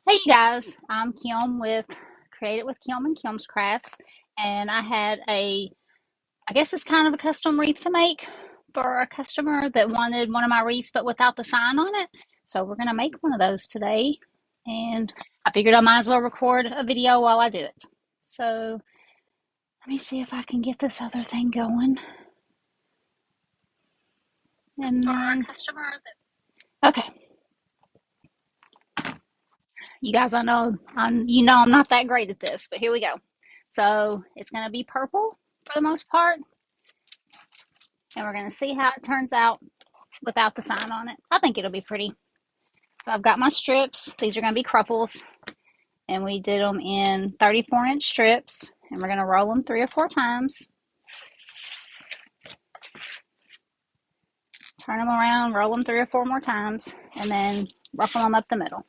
Hey you guys, I'm Kim with Created with Kim and Kim's Crafts, and I had I guess it's kind of a custom wreath to make for a customer that wanted one of my wreaths but without the sign on it. So we're gonna make one of those today, and I figured I might as well record a video while I do it. So let me see if I can get this other thing going. And then, okay, you guys, I'm not that great at this, but here we go. So it's gonna be purple for the most part, and we're going to see how it turns out without the sign on it. I think it'll be pretty. So I've got my strips. These are going to be crupples, and we did them in 34-inch strips, and we're going to roll them 3 or 4 times. Turn them around, roll them 3 or 4 more times, and then ruffle them up the middle.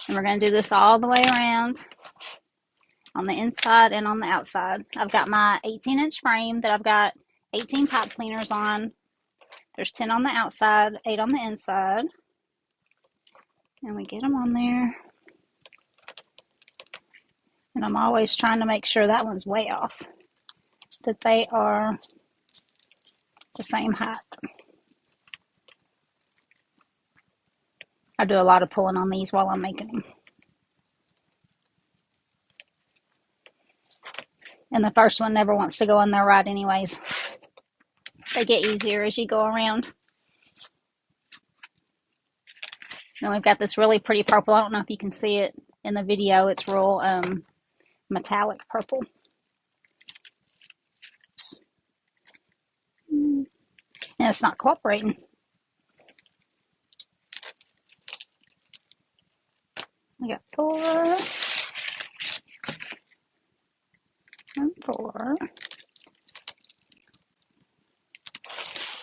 And we're going to do this all the way around on the inside and on the outside. I've got my 18-inch frame that I've got 18 pipe cleaners on. There's 10 on the outside, 8 on the inside. And we get them on there. And I'm always trying to make sure that one's way off, that they are the same height. I do a lot of pulling on these while I'm making them. And the first one never wants to go in there right anyways. They get easier as you go around. Then we've got this really pretty purple. I don't know if you can see it in the video. It's real metallic purple. Oops. And it's not cooperating. I got 4 and 4.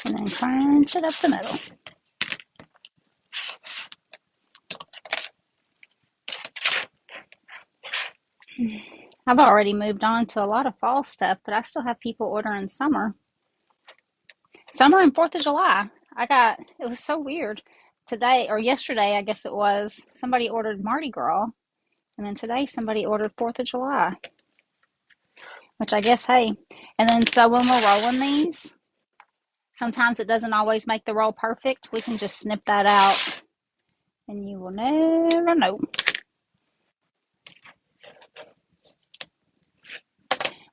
And then crunch it up the middle. I've already moved on to a lot of fall stuff, but I still have people ordering summer. Summer and 4th of July. It was so weird. Today, or yesterday, I guess it was, somebody ordered Mardi Gras, and then today somebody ordered 4th of July, which I guess, hey. And then so when we're rolling these, sometimes it doesn't always make the roll perfect. We can just snip that out, and you will never know.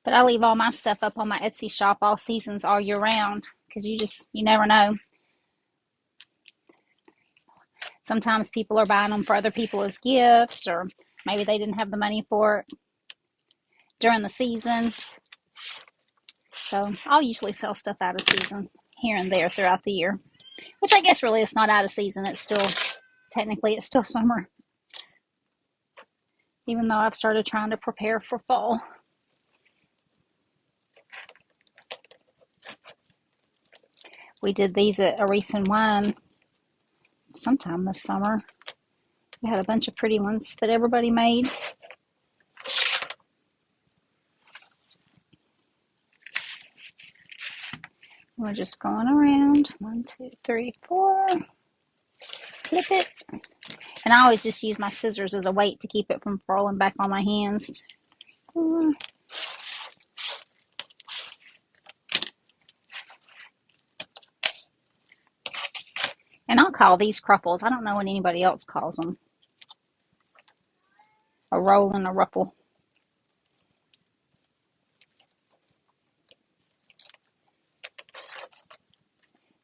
But I leave all my stuff up on my Etsy shop all seasons, all year round, because you never know. Sometimes people are buying them for other people as gifts, or maybe they didn't have the money for it during the season. So I'll usually sell stuff out of season here and there throughout the year, which I guess really it's not out of season. Technically it's still summer, even though I've started trying to prepare for fall. We did these at a Wreath and Wine sometime this summer. We had a bunch of pretty ones that everybody made. We're just going around. 1, 2, 3, 4. Clip it. And I always just use my scissors as a weight to keep it from falling back on my hands. 4. And I'll call these crupples. I don't know what anybody else calls them. A roll and a ruffle.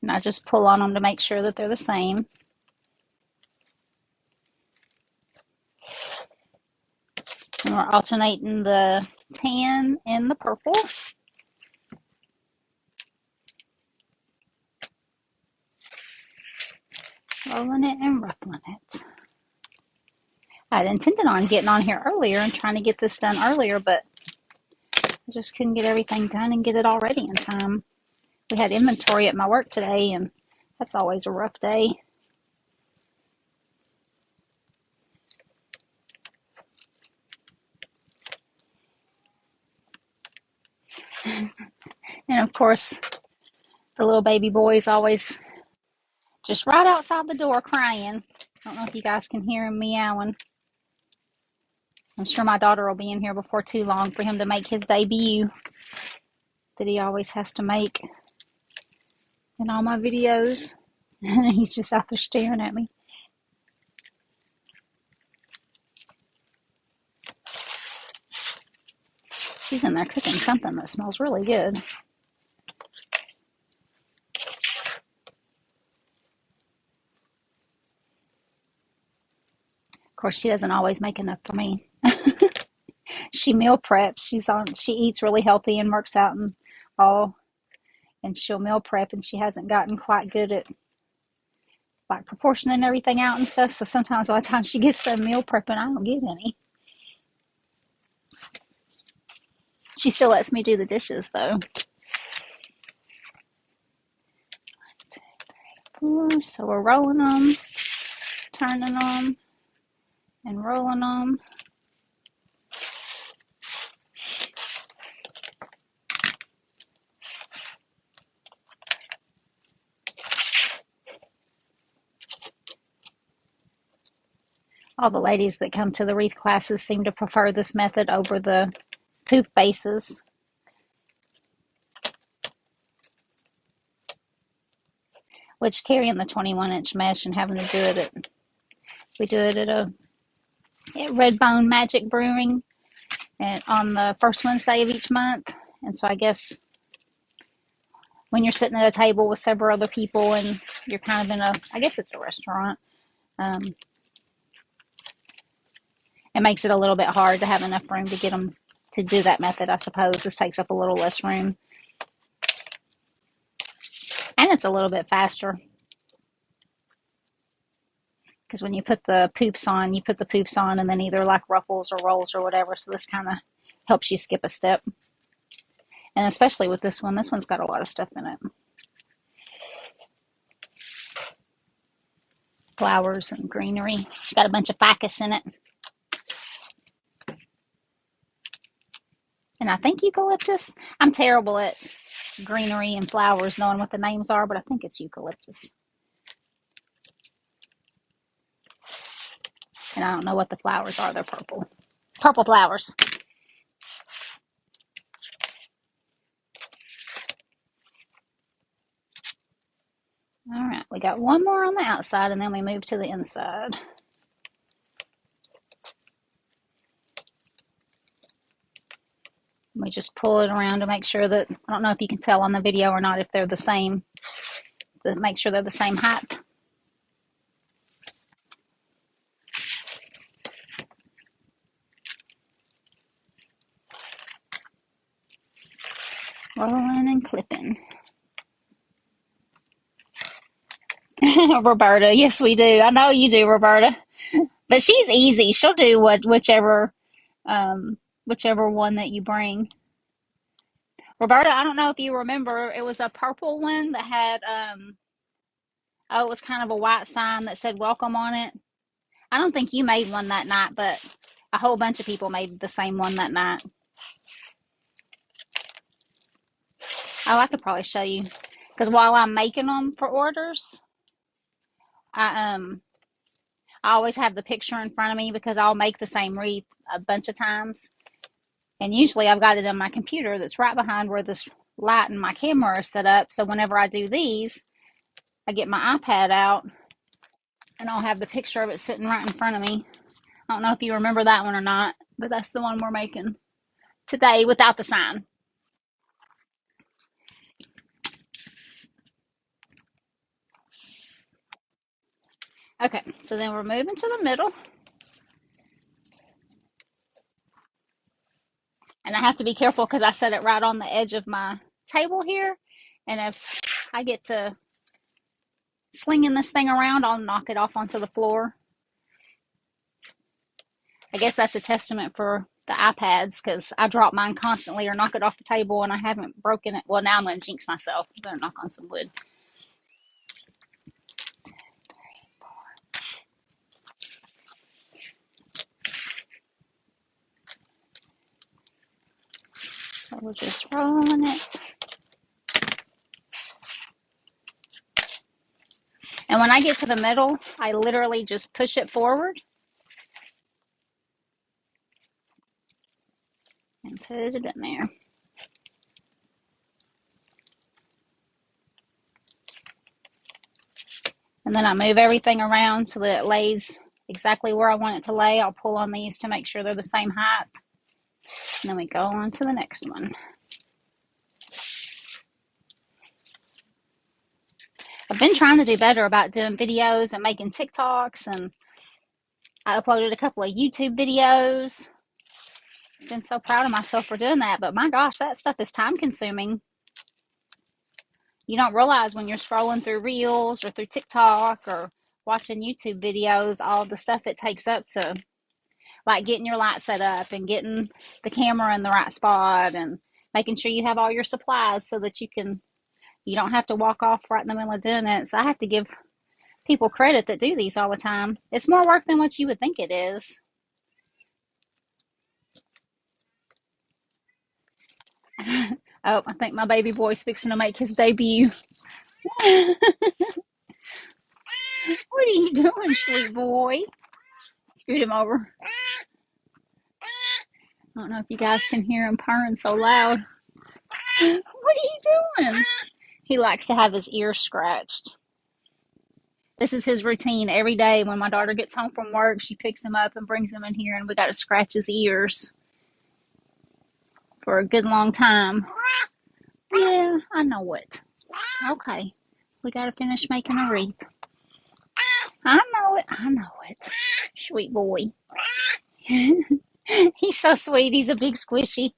And I just pull on them to make sure that they're the same. And we're alternating the tan and the purple. Rolling it and ruffling it. I had intended on getting on here earlier and trying to get this done earlier, but I just couldn't get everything done and get it all ready in time. We had inventory at my work today, and that's always a rough day. And of course, the little baby boy's always just right outside the door crying. I don't know if you guys can hear him meowing. I'm sure my daughter will be in here before too long for him to make his debut that he always has to make in all my videos. He's just out there staring at me. She's in there cooking something that smells really good. Of course, she doesn't always make enough for me. She meal preps. She eats really healthy and works out and all, and she'll meal prep, and she hasn't gotten quite good at like proportioning everything out and stuff. So sometimes by the time she gets done meal prepping, I don't get any. She still lets me do the dishes though. 1, 2, 3, 4. So we're rolling them, turning them, and rolling them. All the ladies that come to the wreath classes seem to prefer this method over the poof bases. Which carrying the 21-inch mesh and having to do it at, we do it at Redbone Magic Brewing and on the first Wednesday of each month. And so I guess when you're sitting at a table with several other people and you're kind of in I guess it's a restaurant, it makes it a little bit hard to have enough room to get them to do that method, I suppose. This takes up a little less room. And it's a little bit faster. Because when you put the poops on, you put the poops on and then either like ruffles or rolls or whatever. So this kind of helps you skip a step. And especially with this one's got a lot of stuff in it. Flowers and greenery. It's got a bunch of ficus in it. And I think eucalyptus. I'm terrible at greenery and flowers, knowing what the names are, but I think it's eucalyptus. And I don't know what the flowers are. They're purple. Purple flowers. All right, we got one more on the outside, and then we move to the inside. We just pull it around to make sure that, I don't know if you can tell on the video or not if they're the same, to make sure they're the same height. Rolling and clipping. Roberta, yes we do. I know you do, Roberta. But she's easy. She'll do whichever one that you bring. Roberta, I don't know if you remember, it was a purple one that had it was kind of a white sign that said welcome on it. I don't think you made one that night, but a whole bunch of people made the same one that night. Oh, I could probably show you. Because while I'm making them for orders, I always have the picture in front of me because I'll make the same wreath a bunch of times. And usually I've got it on my computer that's right behind where this light and my camera are set up. So whenever I do these, I get my iPad out and I'll have the picture of it sitting right in front of me. I don't know if you remember that one or not, but that's the one we're making today without the sign. Okay, so then we're moving to the middle. And I have to be careful because I set it right on the edge of my table here. And if I get to slinging this thing around, I'll knock it off onto the floor. I guess that's a testament for the iPads because I drop mine constantly or knock it off the table and I haven't broken it. Well, now I'm going to jinx myself. I better knock on some wood. So we're just rolling it. And when I get to the middle, I literally just push it forward. and put it in there. And then I move everything around so that it lays exactly where I want it to lay. I'll pull on these to make sure they're the same height. And then we go on to the next one. I've been trying to do better about doing videos and making TikToks, and I uploaded a couple of YouTube videos. I've been so proud of myself for doing that, but my gosh, that stuff is time consuming. You don't realize when you're scrolling through Reels or through TikTok or watching YouTube videos, all the stuff it takes up to, like, getting your light set up and getting the camera in the right spot and making sure you have all your supplies so that you don't have to walk off right in the middle of doing it. So I have to give people credit that do these all the time. It's more work than what you would think it is. Oh, I think my baby boy's fixing to make his debut. What are you doing, sweet boy? Scoot him over. I don't know if you guys can hear him purring so loud. What are you doing? He likes to have his ears scratched. This is his routine every day. When my daughter gets home from work, she picks him up and brings him in here, and we got to scratch his ears for a good long time. Yeah, I know it. Okay, we got to finish making a wreath. I know it. I know it. Sweet boy. He's so sweet. He's a big squishy.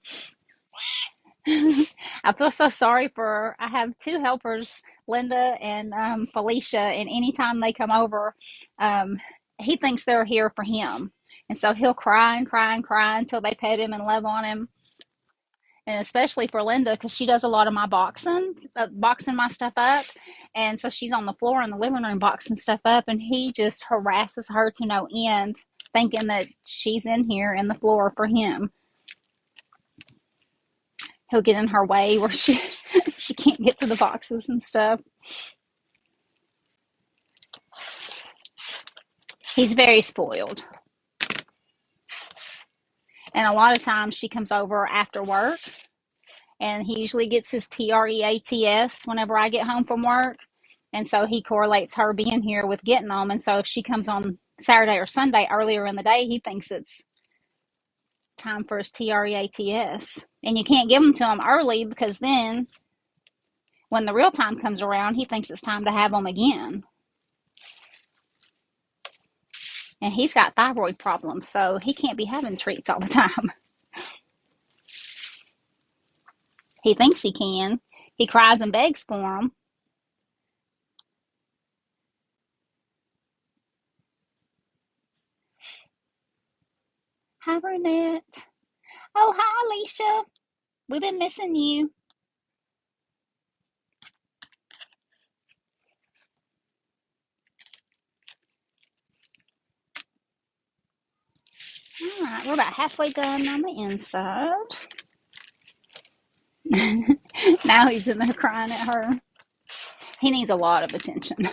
I feel so sorry for. I have two helpers, Linda and Felicia, and anytime they come over, um, he thinks they're here for him, and so he'll cry and cry and cry until they pet him and love on him. And especially for Linda, because she does a lot of my boxing my stuff up, and so she's on the floor in the living room boxing stuff up, and he just harasses her to no end, thinking that she's in here in the floor for him. He'll get in her way where she can't get to the boxes and stuff. He's very spoiled. And a lot of times she comes over after work, and he usually gets his TREATS whenever I get home from work. And so he correlates her being here with getting them. And so if she comes on Saturday or Sunday earlier in the day, he thinks it's time for his TREATS. And you can't give them to him early, because then when the real time comes around, he thinks it's time to have them again. And he's got thyroid problems, so he can't be having treats all the time. He thinks he can. He cries and begs for them. Hi, Brunette. Oh, hi, Alicia. We've been missing you. All right, we're about halfway done on the inside. Now he's in there crying at her. He needs a lot of attention.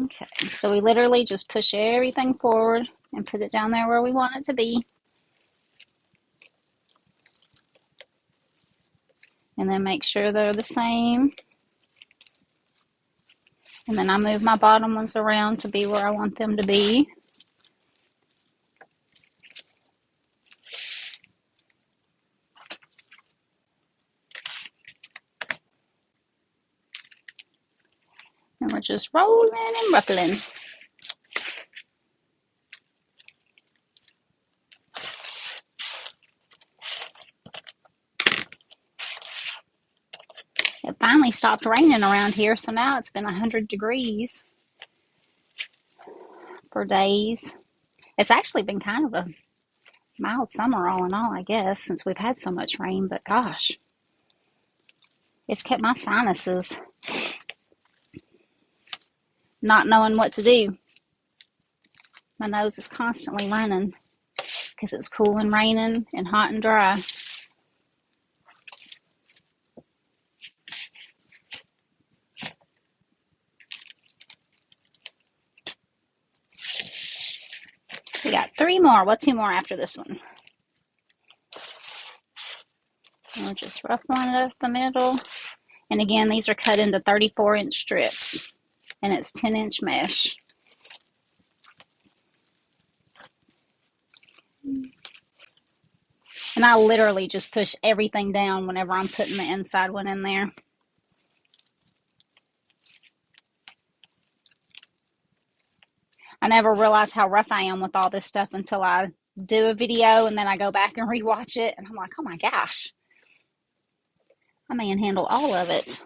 Okay, so we literally just push everything forward and put it down there where we want it to be. And then make sure they're the same. And then I move my bottom ones around to be where I want them to be. And we're just rolling and ruffling. It finally stopped raining around here, so now it's been 100 degrees for days. It's actually been kind of a mild summer all in all, I guess, since we've had so much rain, but gosh, it's kept my sinuses not knowing what to do. My nose is constantly running because it's cool and raining and hot and dry. We got 3 more. Well, 2 more after this one. And we'll just rough one up the middle. And again, these are cut into 34-inch strips. And it's 10-inch mesh. And I literally just push everything down whenever I'm putting the inside one in there. I never realized how rough I am with all this stuff until I do a video and then I go back and rewatch it. And I'm like, oh my gosh, I manhandle all of it.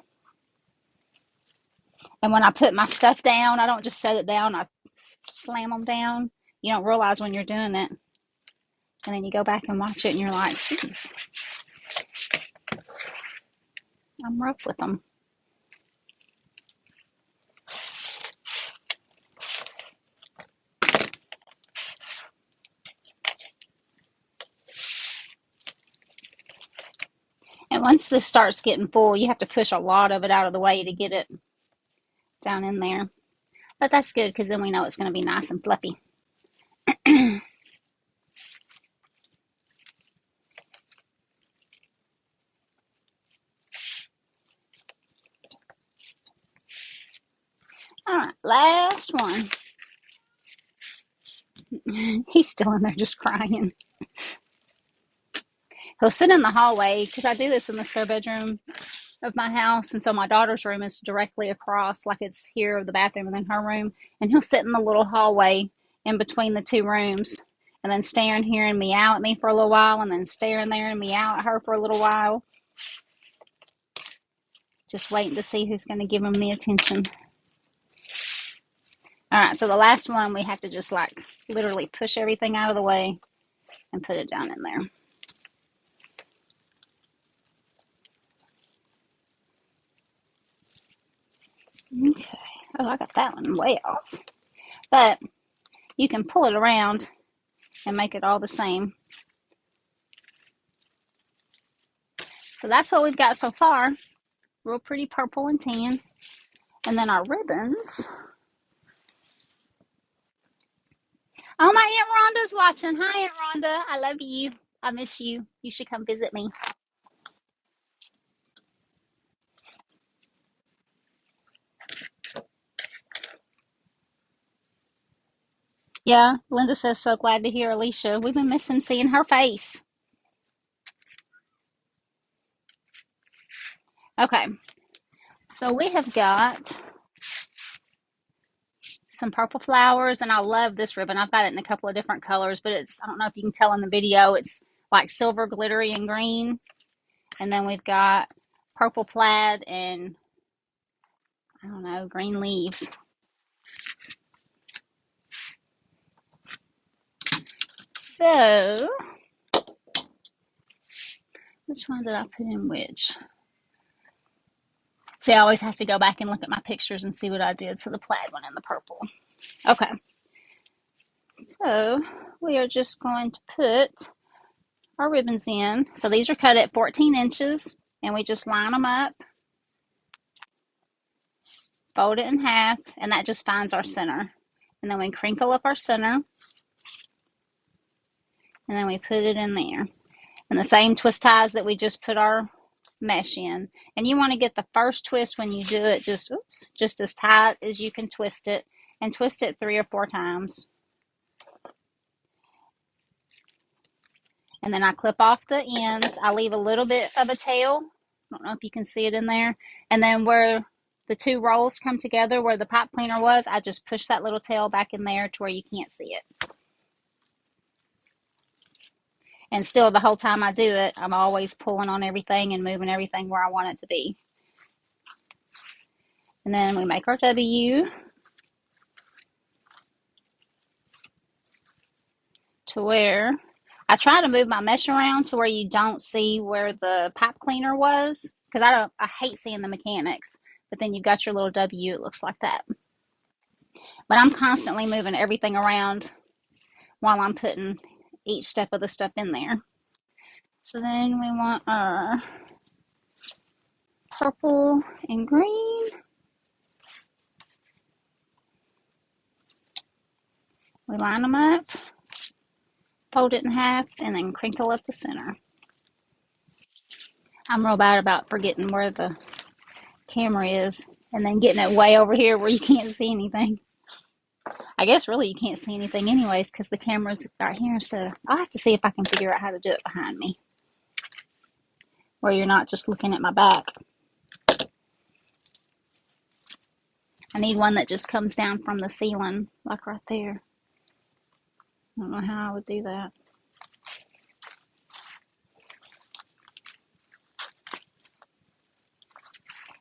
And when I put my stuff down, I don't just set it down, I slam them down. You don't realize when you're doing it. And then you go back and watch it and you're like, geez, I'm rough with them. And once this starts getting full, you have to push a lot of it out of the way to get it down in there. But that's good because then we know it's going to be nice and fluffy. All right, last one. He's still in there just crying. He'll sit in the hallway because I do this in the spare bedroom of my house. And so my daughter's room is directly across, like it's here, the bathroom, and then her room. And he'll sit in the little hallway in between the 2 rooms and then staring here and meow at me for a little while and then staring there and meow at her for a little while. Just waiting to see who's going to give him the attention. All right, so the last one, we have to just like literally push everything out of the way and put it down in there. Okay. Oh, I got that one way off. But you can pull it around and make it all the same. So that's what we've got so far. Real pretty purple and tan. And then our ribbons. Oh, my Aunt Rhonda's watching. Hi, Aunt Rhonda. I love you. I miss you. You should come visit me. Yeah, Linda says, so glad to hear Alicia. We've been missing seeing her face. Okay, so we have got some purple flowers, and I love this ribbon. I've got it in a couple of different colors, but it's, I don't know if you can tell in the video, it's like silver, glittery, and green. And then we've got purple plaid and, I don't know, green leaves. So, which one did I put in which? See, I always have to go back and look at my pictures and see what I did. So the plaid one and the purple. Okay. So we are just going to put our ribbons in. So these are cut at 14 inches and we just line them up, fold it in half, and that just finds our center. And then we crinkle up our center and then we put it in there. And the same twist ties that we just put our mesh in. And you want to get the first twist when you do it just as tight as you can twist it, and twist it 3 or 4 times. And then I clip off the ends. I leave a little bit of a tail. I don't know if you can see it in there. And then where the 2 rolls come together, where the pipe cleaner was, I just push that little tail back in there to where you can't see it. And still, the whole time I do it, I'm always pulling on everything and moving everything where I want it to be. And then we make our W to where I try to move my mesh around to where you don't see where the pipe cleaner was, because I hate seeing the mechanics. But then you've got your little W, it looks like that. But I'm constantly moving everything around while I'm putting each step of the stuff in there. So then we want our purple and green. We line them up. Fold it in half and then crinkle up the center. I'm real bad about forgetting where the camera is and then getting it way over here where you can't see anything. I guess really you can't see anything anyways because the camera's right here. So I'll have to see if I can figure out how to do it behind me where you're not just looking at my back. I need one that just comes down from the ceiling, like right there. I don't know how I would do that.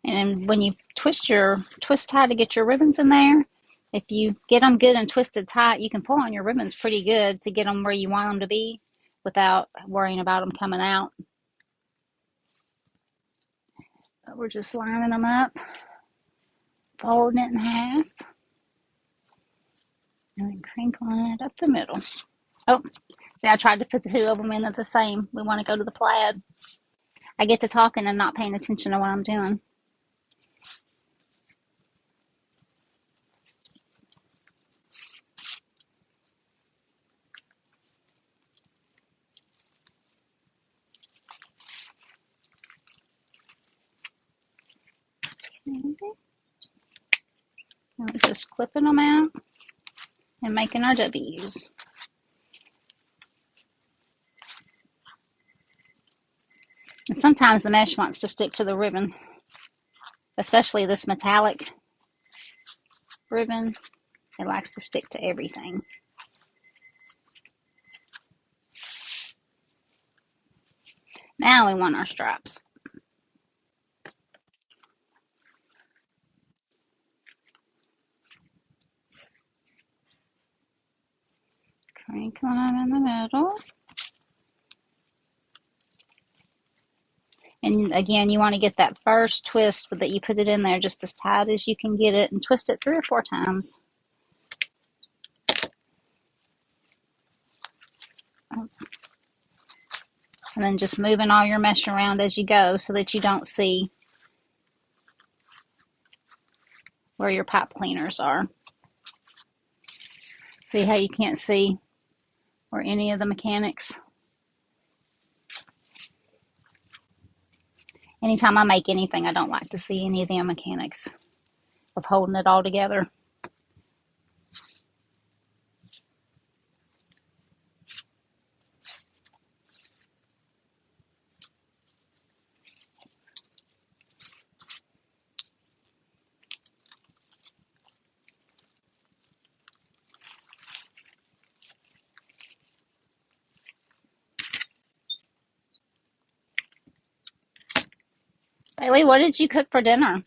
And when you twist tie to get your ribbons in there, if you get them good and twisted tight, you can pull on your ribbons pretty good to get them where you want them to be without worrying about them coming out. But we're just lining them up, folding it in half, and then crinkling it up the middle. Oh, see, I tried to put the two of them in at the same. We want to go to the plaid. I get to talking and not paying attention to what I'm doing. We're just clipping them out and making our W's. And sometimes the mesh wants to stick to the ribbon, especially this metallic ribbon. It likes to stick to everything. Now we want our stripes. Crinkle them in the middle. And again, you want to get that first twist that you put it in there just as tight as you can get it and twist it 3 or 4 times. And then just moving all your mesh around as you go so that you don't see where your pipe cleaners are. See how you can't see where any of the mechanics. Anytime I make anything, I don't like to see any of the mechanics of holding it all together. Bailey, what did you cook for dinner?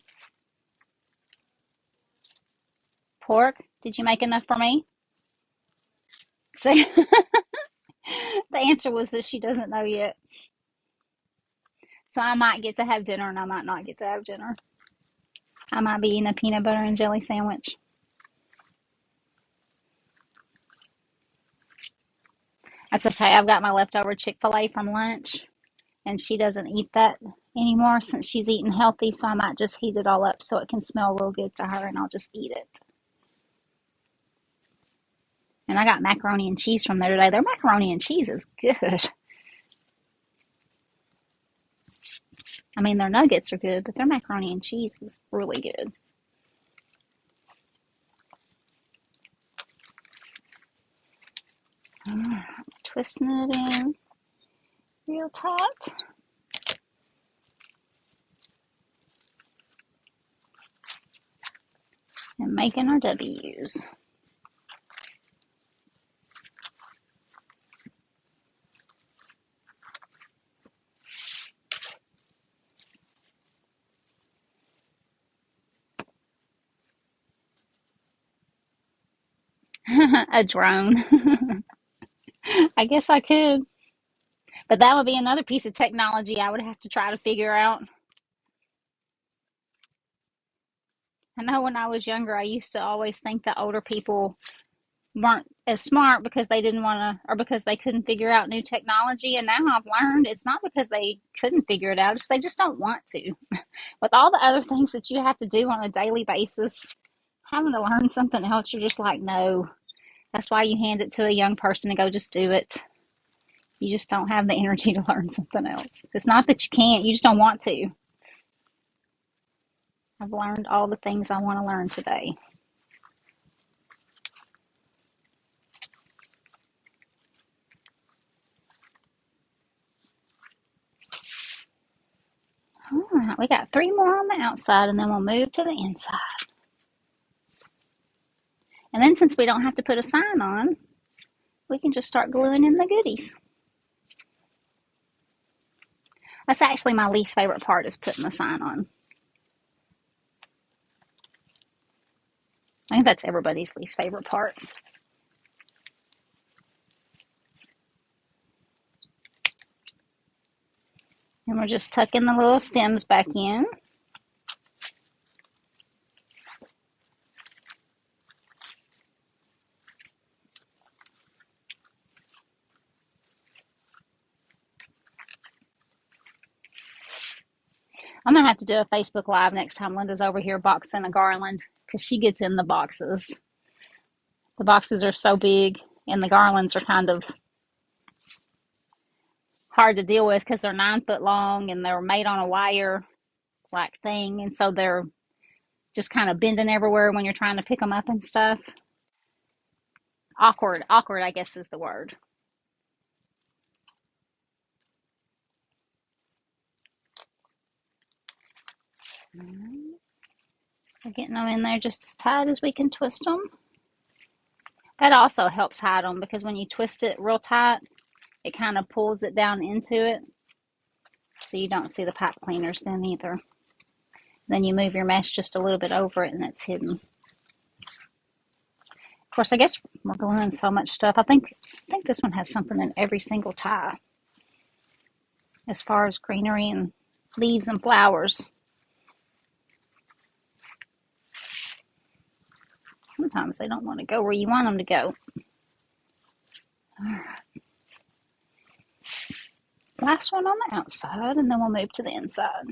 Pork? Did you make enough for me? See, the answer was that she doesn't know yet. So I might get to have dinner and I might not get to have dinner. I might be eating a peanut butter and jelly sandwich. That's okay. I've got my leftover Chick-fil-A from lunch, and she doesn't eat that anymore since she's eating healthy, so I might just heat it all up so it can smell real good to her, and I'll just eat it. And I got macaroni and cheese from there today. Their macaroni and cheese is good. I mean, their nuggets are good, but their macaroni and cheese is really good. Twisting it in real tight. And making our W's. A drone. I guess I could. But that would be another piece of technology I would have to try to figure out. I know when I was younger, I used to always think that older people weren't as smart because they didn't want to, or because they couldn't figure out new technology. And now I've learned it's not because they couldn't figure it out, it's they just don't want to. With all the other things that you have to do on a daily basis, having to learn something else, you're just like, no. That's why you hand it to a young person and go, just do it. You just don't have the energy to learn something else. It's not that you can't, you just don't want to. I've learned all the things I want to learn today. All right, we got 3 more on the outside, and then we'll move to the inside. And then since we don't have to put a sign on, we can just start gluing in the goodies. That's actually my least favorite part, is putting the sign on. I think that's everybody's least favorite part. And we're just tucking the little stems back in. I'm going to have to do a Facebook Live next time Linda's over here boxing a garland, because she gets in the boxes. The boxes are so big, and the garlands are kind of hard to deal with because they're 9 foot long and they're made on a wire like thing. And so they're just kind of bending everywhere when you're trying to pick them up and stuff. Awkward, I guess is the word. We're getting them in there just as tight as we can twist them. That also helps hide them, because when you twist it real tight, it kind of pulls it down into it, so you don't see the pipe cleaners then either. Then you move your mesh just a little bit over it and it's hidden. Of course, I guess we're gluing so much stuff. I think this one has something in every single tie, as far as greenery and leaves and flowers. Sometimes they don't want to go where you want them to go. All right. Last one on the outside, and then we'll move to the inside.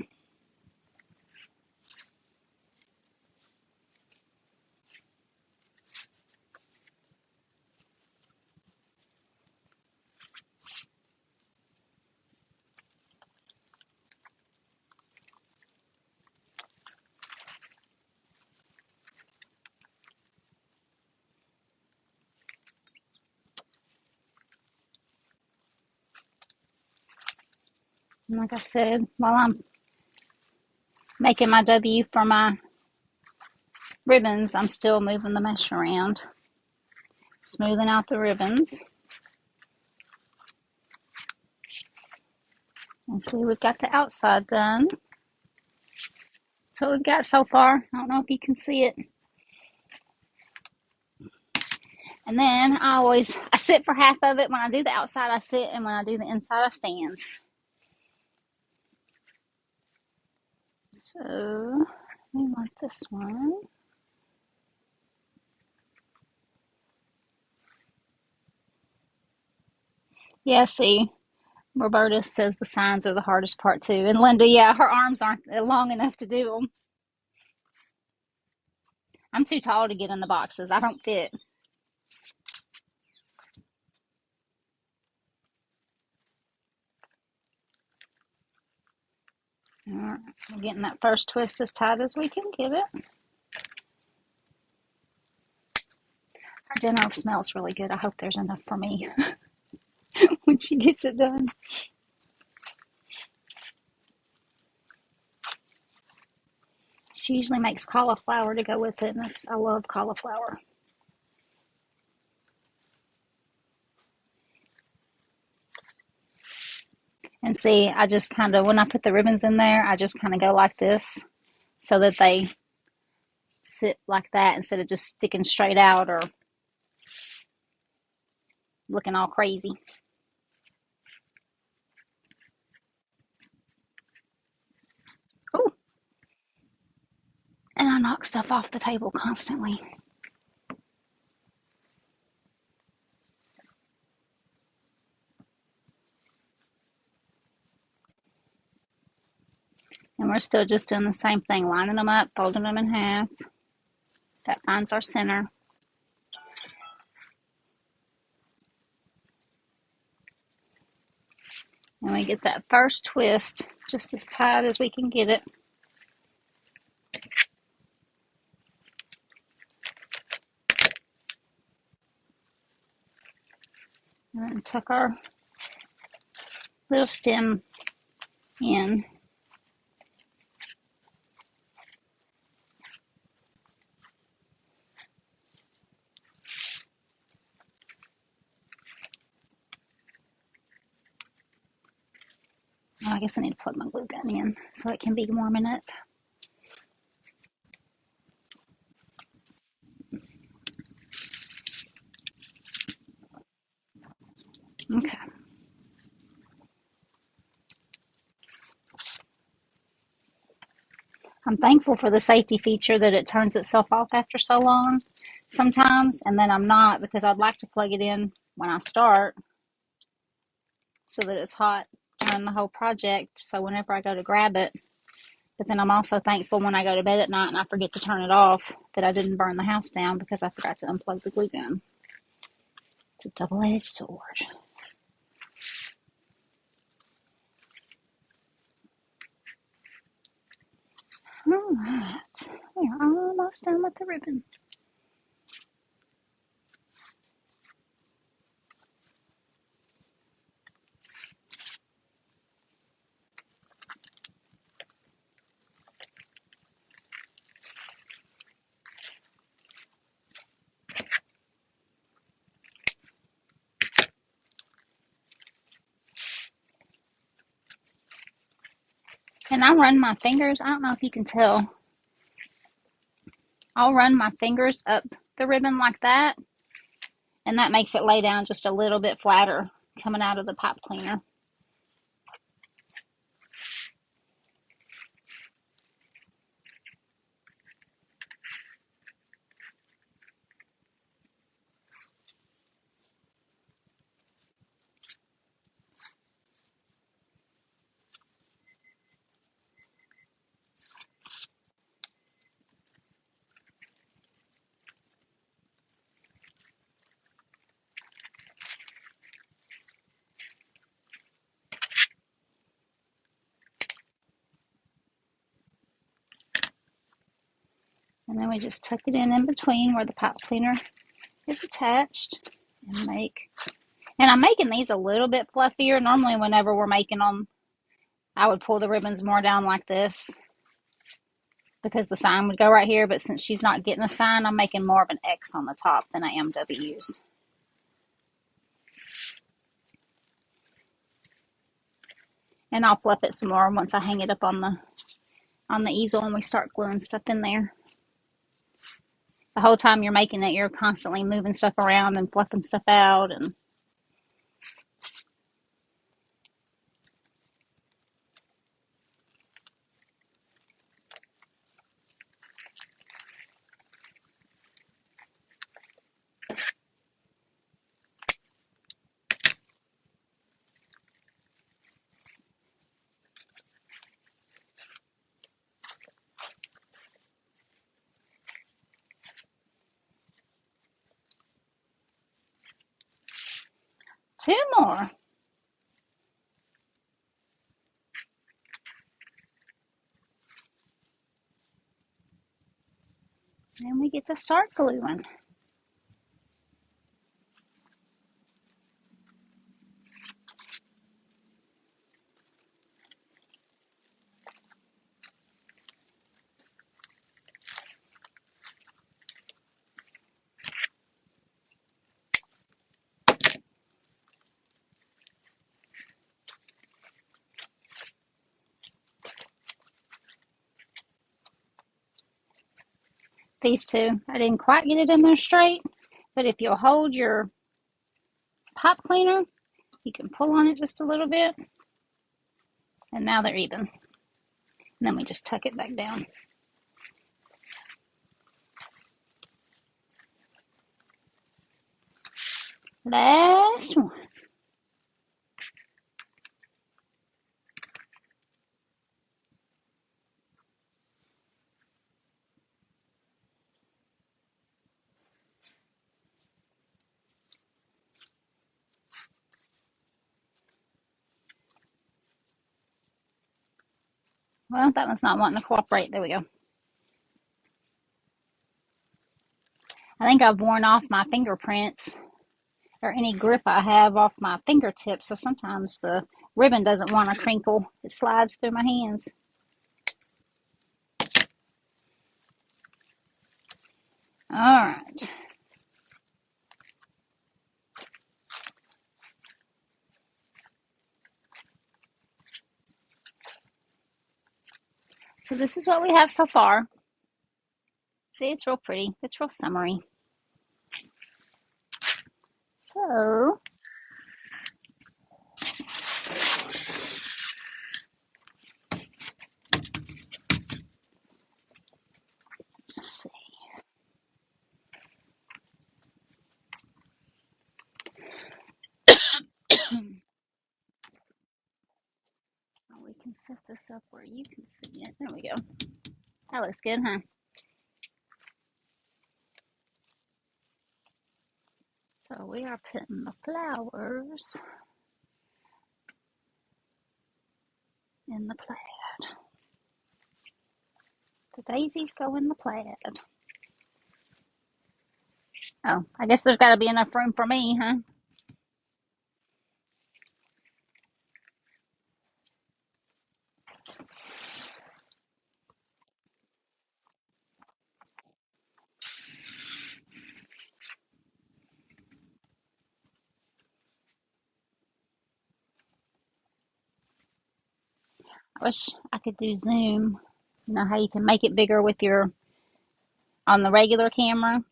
And like I said, while I'm making my W for my ribbons, I'm still moving the mesh around, smoothing out the ribbons. And see, we've got the outside done. So we've got so far. I don't know if you can see it. And then I sit for half of it. When I do the outside, I sit, and when I do the inside, I stand. So we want this one. Yeah, see, Roberta says the signs are the hardest part too. And Linda, yeah, her arms aren't long enough to do them. I'm too tall to get in the boxes. I don't fit. All right, we're getting that first twist as tight as we can get it. Her dinner smells really good. I hope there's enough for me when she gets it done. She usually makes cauliflower to go with it, and I love cauliflower. And see, I just kind of, when I put the ribbons in there, I just kind of go like this so that they sit like that instead of just sticking straight out or looking all crazy. Oh, and I knock stuff off the table constantly. And we're still just doing the same thing, lining them up, folding them in half. That finds our center. And we get that first twist just as tight as we can get it. And then tuck our little stem in. Oh, I guess I need to plug my glue gun in so it can be warming up. Okay. I'm thankful for the safety feature that it turns itself off after so long sometimes, and then I'm not, because I'd like to plug it in when I start so that it's hot during the whole project, so whenever I go to grab it. But then I'm also thankful when I go to bed at night and I forget to turn it off that I didn't burn the house down because I forgot to unplug the glue gun. It's a double-edged sword. All right, we are almost done with the ribbon. And I run my fingers, I don't know if you can tell, I'll run my fingers up the ribbon like that, and that makes it lay down just a little bit flatter coming out of the pipe cleaner. And then we just tuck it in between where the pipe cleaner is attached and make. And I'm making these a little bit fluffier. Normally, whenever we're making them, I would pull the ribbons more down like this because the sign would go right here. But since she's not getting a sign, I'm making more of an X on the top than I am W's. And I'll fluff it some more once I hang it up on the easel and we start gluing stuff in there. The whole time you're making it, you're constantly moving stuff around and fluffing stuff out. And two more. And we get to start gluing. These two, I didn't quite get it in there straight, but if you'll hold your pipe cleaner, you can pull on it just a little bit, and now they're even. And then we just tuck it back down. Last one. Well, that one's not wanting to cooperate. There we go. I think I've worn off my fingerprints or any grip I have off my fingertips, so sometimes the ribbon doesn't want to crinkle. It slides through my hands. All right. So this is what we have so far. See, it's real pretty. It's real summery. So, let's see. We can set this up where you can see it. There we go. That looks good, huh? So we are putting the flowers in the plaid. The daisies go in the plaid. Oh, I guess there's got to be enough room for me, huh? I wish I could do zoom. You know how you can make it bigger with your, on the regular camera?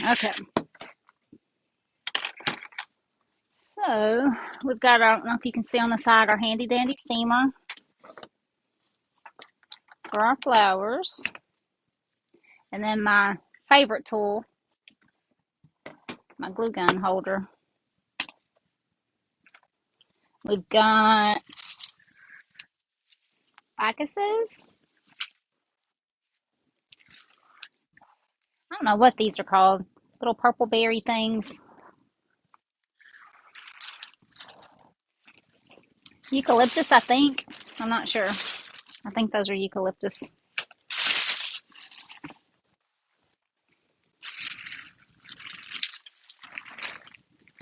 Okay. So we've got, I don't know if you can see on the side, our handy dandy steamer for our flowers. And then my favorite tool, my glue gun holder. We've got bicuses. I don't know what these are called. Little purple berry things. Eucalyptus, I think. I'm not sure. I think those are eucalyptus.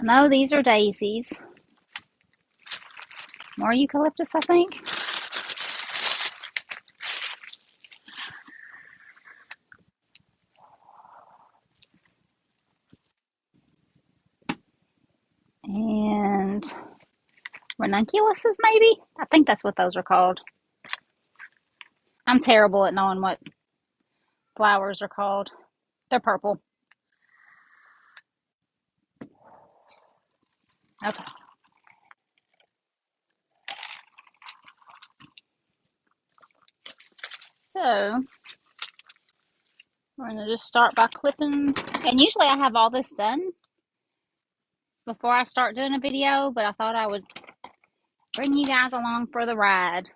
I know these are daisies. More eucalyptus, I think. And ranunculuses, maybe? I think that's what those are called. I'm terrible at knowing what flowers are called. They're purple. Okay. So we're going to just start by clipping. And usually I have all this done before I start doing a video, but I thought I would bring you guys along for the ride.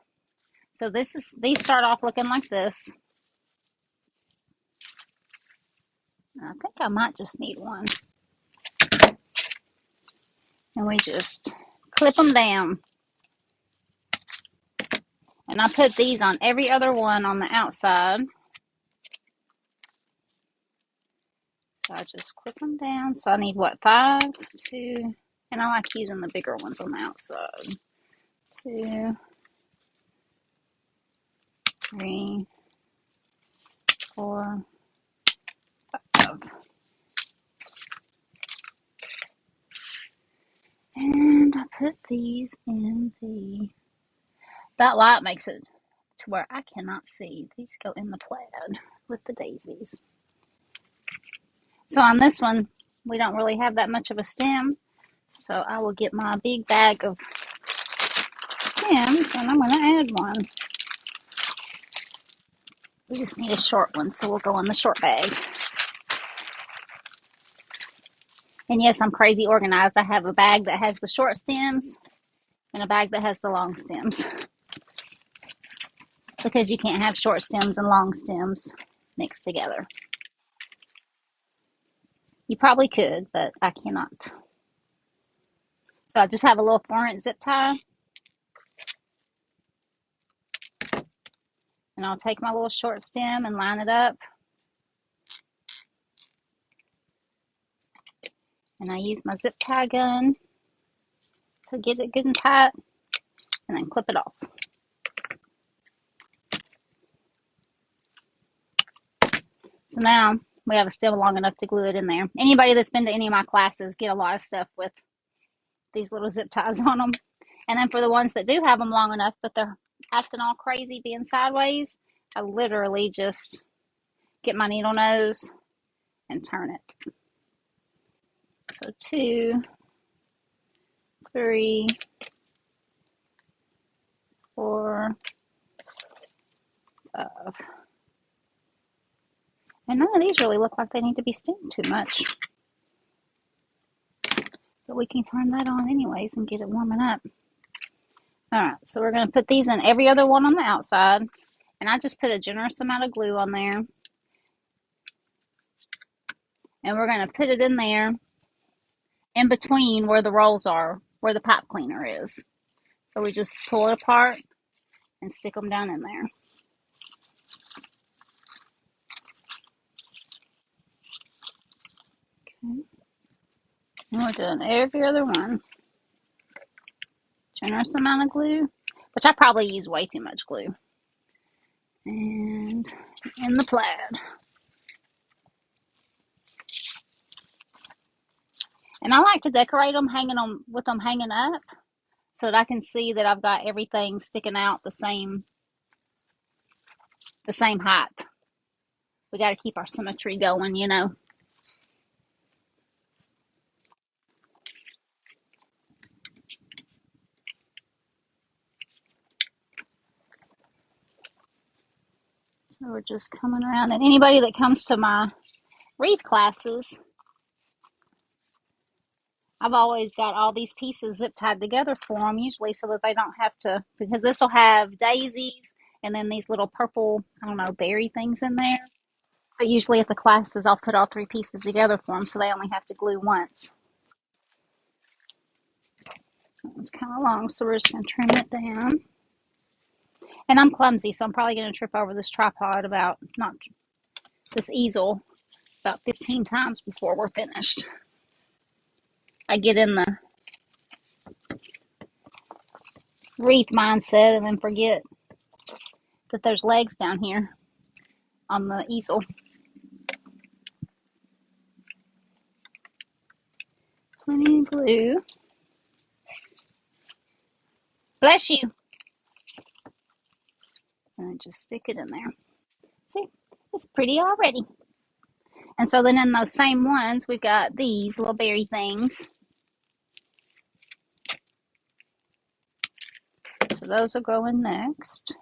So these start off looking like this. I think I might just need one. And we just clip them down. And I put these on every other one on the outside. So I just clip them down. So I need what, 5, 2, and I like using the bigger ones on the outside. 2, 3, 4, 5. And I put these in the, that light makes it to where I cannot see. These go in the plaid with the daisies. So on this one, we don't really have that much of a stem. So I will get my big bag of stems and I'm going to add one. We just need a short one, so we'll go in the short bag. And yes, I'm crazy organized. I have a bag that has the short stems and a bag that has the long stems. Because you can't have short stems and long stems mixed together. You probably could, but I cannot. So I just have a little 4-inch zip tie. And I'll take my little short stem and line it up. And I use my zip tie gun to get it good and tight, and then clip it off. So now we have a stem long enough to glue it in there. Anybody that's been to any of my classes get a lot of stuff with these little zip ties on them. And then for the ones that do have them long enough, but they're acting all crazy being sideways, I literally just get my needle nose and turn it. So 2, 3, 4, 5. And none of these really look like they need to be steamed too much. But we can turn that on anyways and get it warming up. Alright, so we're going to put these in every other one on the outside. And I just put a generous amount of glue on there. And we're going to put it in there in between where the rolls are, where the pipe cleaner is. So we just pull it apart and stick them down in there. Okay. And we're doing every other one. Generous amount of glue, which I probably use way too much glue. And in the plaid. And I like to decorate them with them hanging up so that I can see that I've got everything sticking out the same height. We got to keep our symmetry going, you know. So we're just coming around. And anybody that comes to my wreath classes, I've always got all these pieces zip tied together for them, usually so that they don't have to, because this will have daisies and then these little purple, I don't know, berry things in there. But usually at the classes, I'll put all 3 pieces together for them so they only have to glue once. It's kind of long, so we're just going to trim it down. And I'm clumsy, so I'm probably going to trip over this tripod this easel about 15 times before we're finished. I get in the wreath mindset and then forget that there's legs down here on the easel. Plenty of glue. Bless you. And just stick it in there. See, it's pretty already. And so then in those same ones, we've got these little berry things. So those will go in next.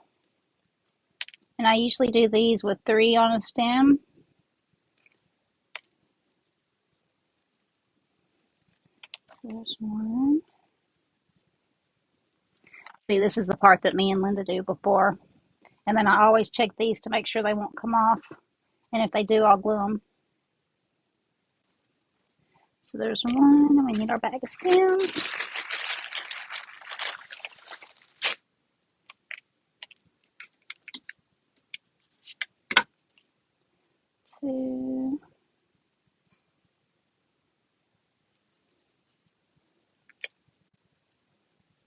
And I usually do these with 3 on a stem. So there's one. See, this is the part that me and Linda do before. And then I always check these to make sure they won't come off. And if they do, I'll glue them. So there's one, and we need our bag of stems. 2.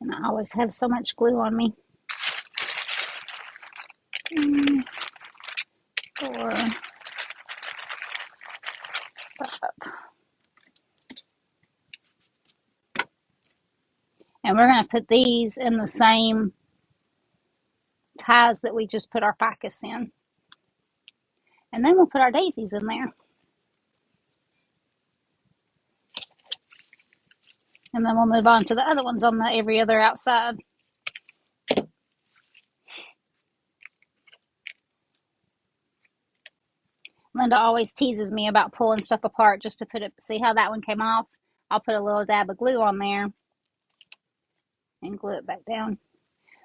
And I always have so much glue on me. 3, 4, 5. And we're going to put these in the same ties that we just put our ficus in. And then we'll put our daisies in there. And then we'll move on to the other ones on the every other outside. Linda always teases me about pulling stuff apart just to put it, see how that one came off? I'll put a little dab of glue on there and glue it back down.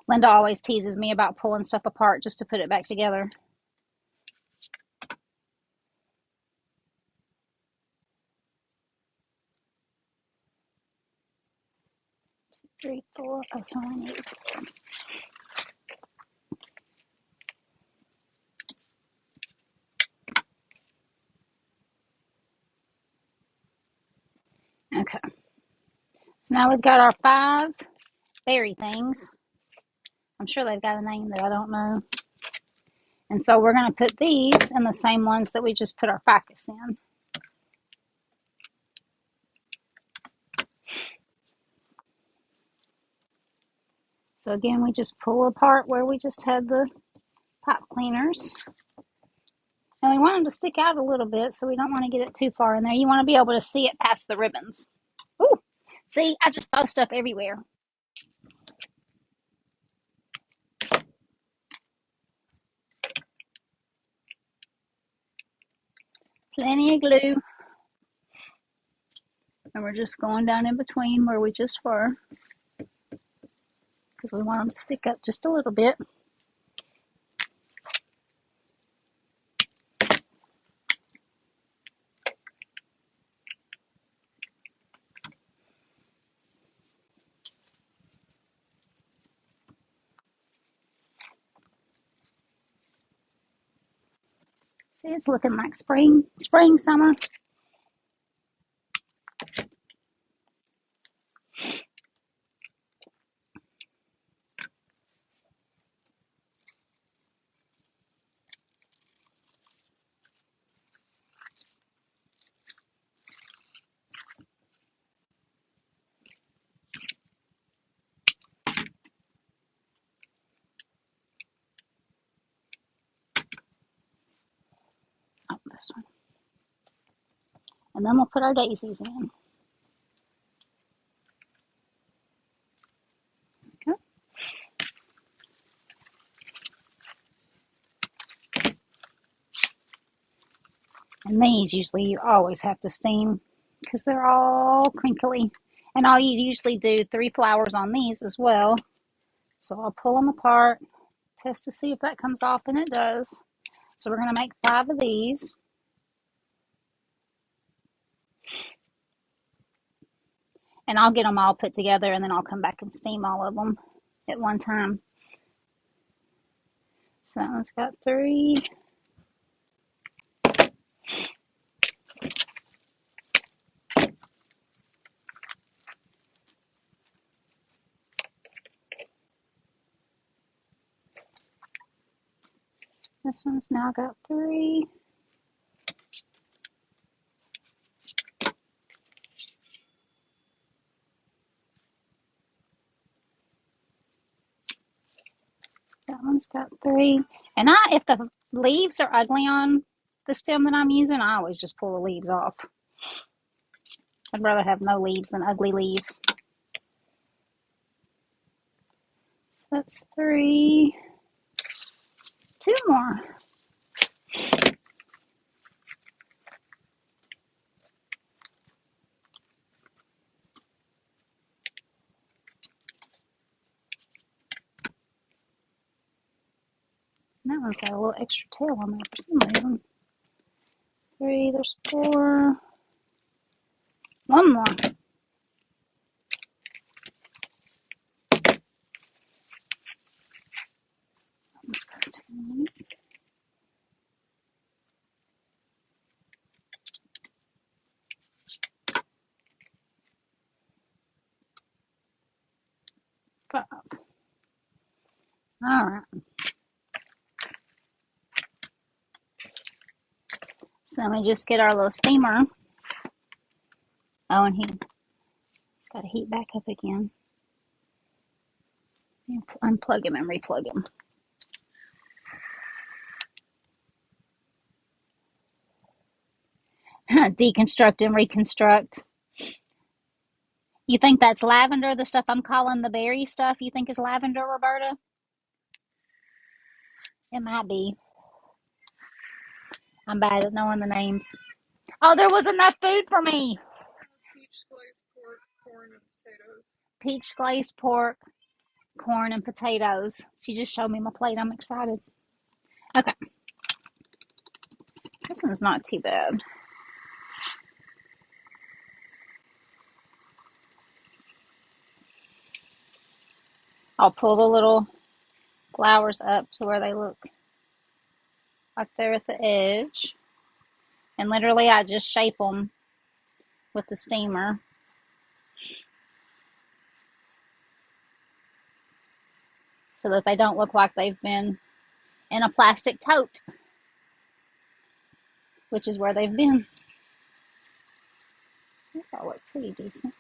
Linda always teases me about pulling stuff apart just to put it back together. 3, 4. Oh, so I need. Okay. So now we've got our 5 berry things. I'm sure they've got a name that I don't know. And so we're going to put these in the same ones that we just put our ficus in. So again, we just pull apart where we just had the pipe cleaners. And we want them to stick out a little bit, so we don't want to get it too far in there. You want to be able to see it past the ribbons. Ooh, see, I just throw stuff everywhere. Plenty of glue. And we're just going down in between where we just were, because we want them to stick up just a little bit. See, it's looking like spring, summer. Oh, this one. And then we'll put our daisies in. Okay. And these usually you always have to steam because they're all crinkly. And I'll usually do 3 flowers on these as well. So I'll pull them apart, test to see if that comes off, and it does. So we're going to make 5 of these. And I'll get them all put together, and then I'll come back and steam all of them at one time. So that one's got 3. This one's now got 3. That one's got 3. And if the leaves are ugly on the stem that I'm using, I always just pull the leaves off. I'd rather have no leaves than ugly leaves. So that's 3. 2 more. And that one's got a little extra tail on there for some reason. 3, there's 4. 1 more. Let's go to 5. All right. So then we just get our little steamer. Oh, and he's got to heat back up again. Unplug him and replug him. Deconstruct and reconstruct. You think that's lavender, the stuff I'm calling the berry stuff? You think is lavender, Roberta? It might be. I'm bad at knowing the names. Oh, there was enough food for me. Peach glazed pork, corn, and potatoes. Peach glazed pork, corn, and potatoes. She just showed me my plate. I'm excited. Okay. This one's not too bad. I'll pull the little flowers up to where they look like they're at the edge. And literally I just shape them with the steamer. So that they don't look like they've been in a plastic tote, which is where they've been. This all look pretty decent.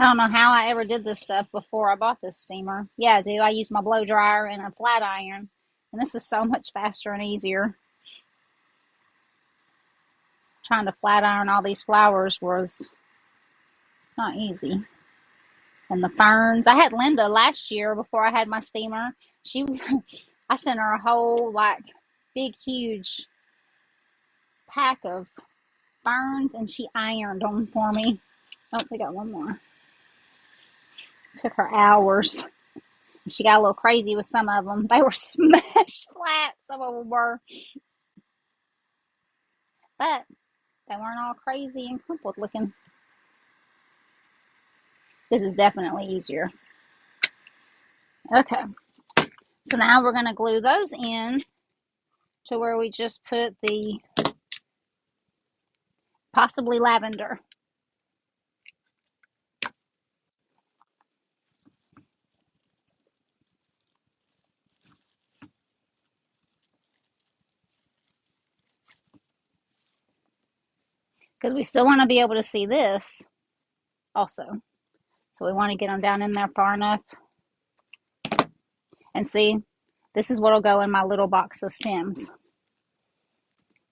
I don't know how I ever did this stuff before I bought this steamer. Yeah, I do. I use my blow dryer and a flat iron, and this is so much faster and easier. Trying to flat iron all these flowers was not easy. And the ferns. I had Linda last year before I had my steamer. I sent her a whole like big huge pack of ferns, and she ironed them for me. Oh, we got one more. It took her hours. She got a little crazy with some of them. They were smashed flat. Some of them were, but they weren't all crazy and crumpled looking. This is definitely easier. Okay, so now we're going to glue those in to where we just put the possibly lavender. Because we still want to be able to see this also. So we want to get them down in there far enough. And see, this is what will go in my little box of stems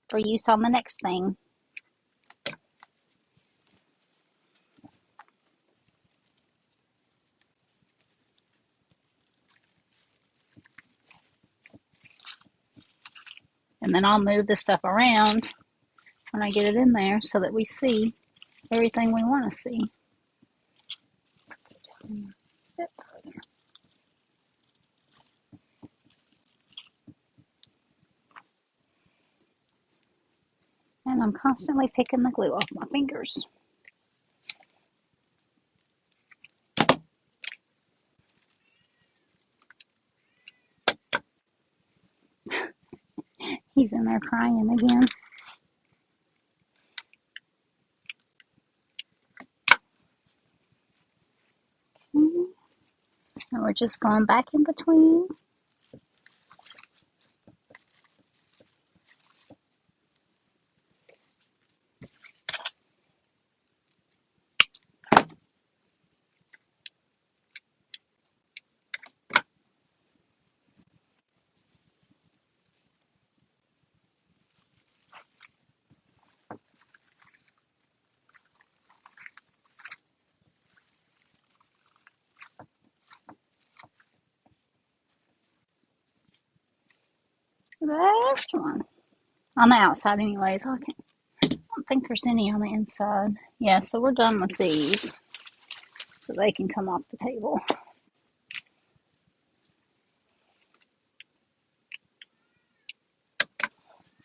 for use on the next thing. And then I'll move this stuff around when I get it in there so that we see everything we want to see. And I'm constantly picking the glue off my fingers. He's in there crying again. Okay. And we're just going back in between. The last one. On the outside anyways. I don't think there's any on the inside. Yeah, so we're done with these. So they can come off the table.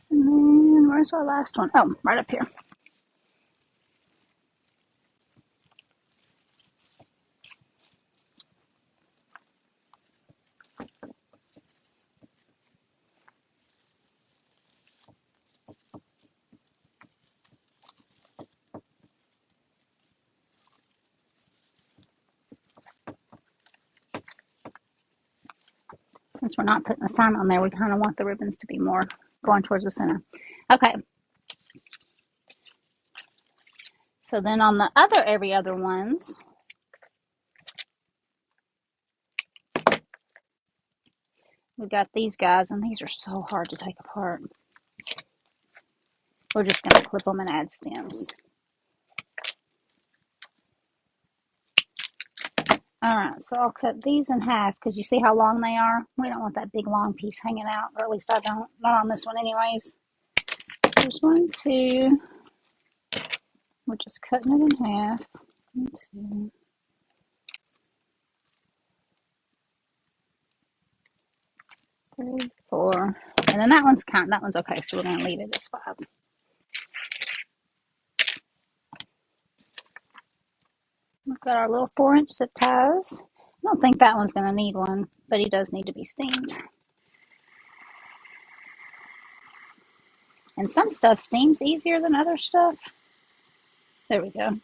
And then where's our last one? Oh, right up here. Since we're not putting a sign on there, we kind of want the ribbons to be more going towards the center. Okay. So then on the every other ones, we got these guys, and these are so hard to take apart. We're just going to clip them and add stems. Alright, so I'll cut these in half because you see how long they are? We don't want that big long piece hanging out, or at least I don't. Not on this one anyways. There's 1, 2. We're just cutting it in half. 1, 2. 3, 4. And then that one's okay, so we're going to leave it as 5. We've got our little 4-inch zip ties. I don't think that one's going to need one, but he does need to be steamed. And some stuff steams easier than other stuff. There we go.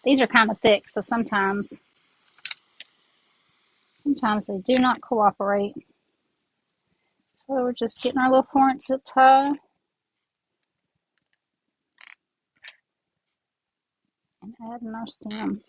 These are kind of thick, so sometimes they do not cooperate. So we're just getting our little 4-inch zip tie and adding our stem.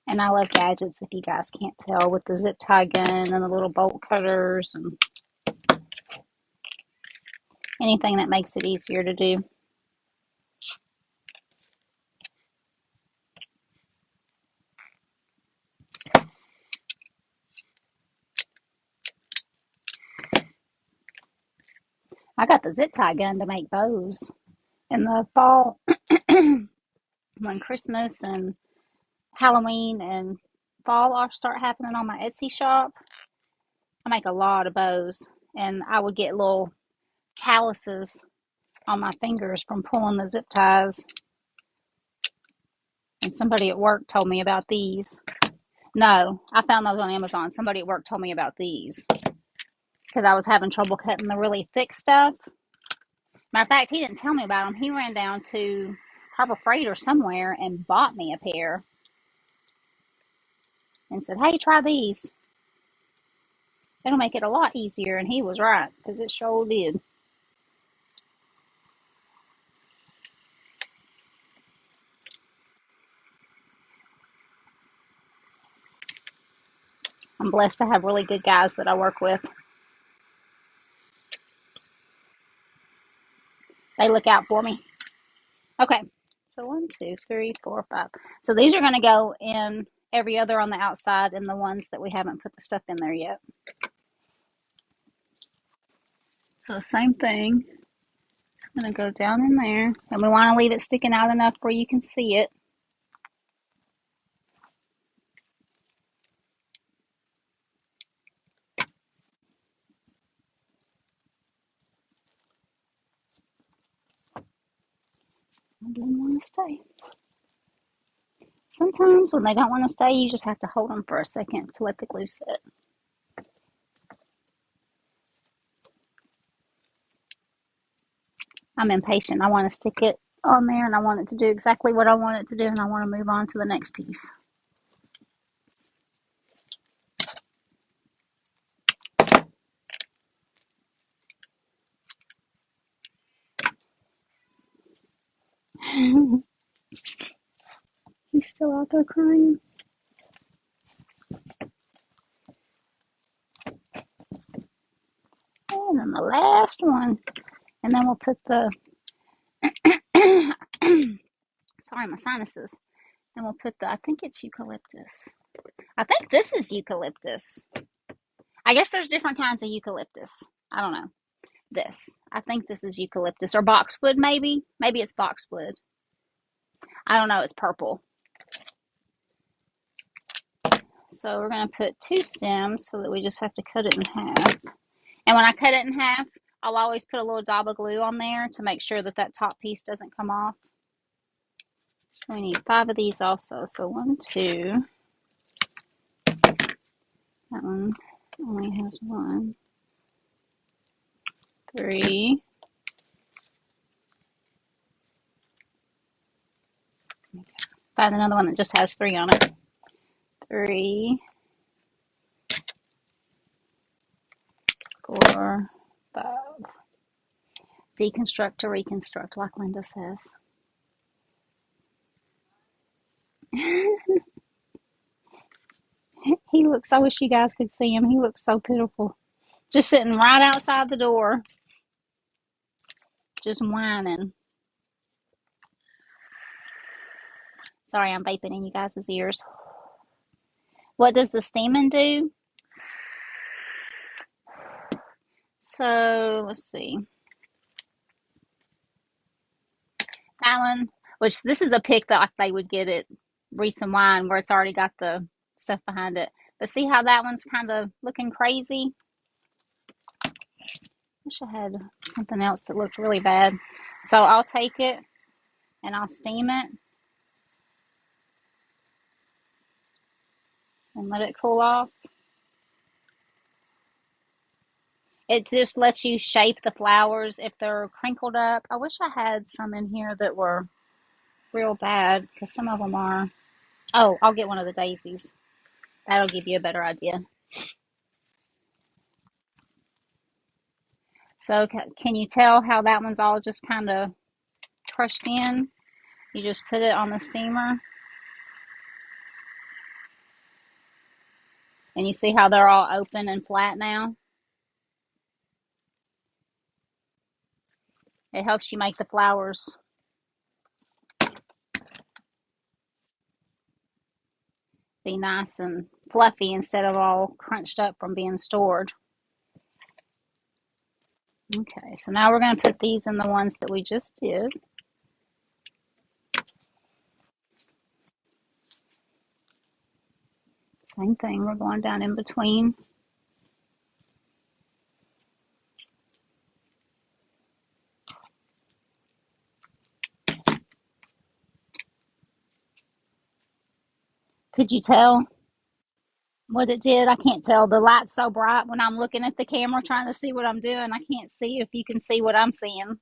And I love gadgets, if you guys can't tell, with the zip tie gun and the little bolt cutters and anything that makes it easier to do. I got the zip tie gun to make bows. In the fall, when Christmas and Halloween and fall start happening on my Etsy shop, I make a lot of bows. And I would get little calluses on my fingers from pulling the zip ties. And somebody at work told me about these. No, I found those on Amazon. Somebody at work told me about these because I was having trouble cutting the really thick stuff. Matter of fact, he didn't tell me about them. He ran down to Harbor Freight or somewhere and bought me a pair and said, hey, try these. It'll make it a lot easier. And he was right, because it sure did. I'm blessed to have really good guys that I work with. They look out for me. Okay, so 1, 2, 3, 4, 5. So these are going to go in every other on the outside and the ones that we haven't put the stuff in there yet. So same thing. It's going to go down in there. And we want to leave it sticking out enough where you can see it. I didn't want to stay. Sometimes when they don't want to stay, you just have to hold them for a second to let the glue set. I'm impatient. I want to stick it on there and I want it to do exactly what I want it to do, and I want to move on to the next piece. He's still out there crying. And then the last one. And then we'll put the, sorry, my sinuses. Then we'll put the, I think it's eucalyptus. I think this is eucalyptus. I guess there's different kinds of eucalyptus. I don't know. This. I think this is eucalyptus or boxwood maybe. Maybe it's boxwood. I don't know. It's purple. So we're going to put 2 stems so that we just have to cut it in half. And when I cut it in half, I'll always put a little dab of glue on there to make sure that that top piece doesn't come off. So we need 5 of these also. So 1, 2. That one only has 1, 3. Find another one that just has 3 on it. 3, 4, 5. Deconstruct to reconstruct, like Linda says. He looks, I wish you guys could see him. He looks so pitiful. Just sitting right outside the door. Just whining. Sorry, I'm vaping in you guys' ears. What does the steaming do? So let's see. That one, which this is a pick that like they would get at Wreath and Wine where it's already got the stuff behind it. But see how that one's kind of looking crazy? Wish I had something else that looked really bad. So I'll take it and I'll steam it and let it cool off. It just lets you shape the flowers if they're crinkled up. I wish I had some in here that were real bad because some of them are. Oh, I'll get one of the daisies. That'll give you a better idea. So can you tell how that one's all just kind of crushed in? You just put it on the steamer and you see how they're all open and flat now? It helps you make the flowers be nice and fluffy instead of all crunched up from being stored. Okay, so now we're going to put these in the ones that we just did. Same thing, we're going down in between. Could you tell what it did? I can't tell. The light's so bright when I'm looking at the camera trying to see what I'm doing. I can't see if you can see what I'm seeing.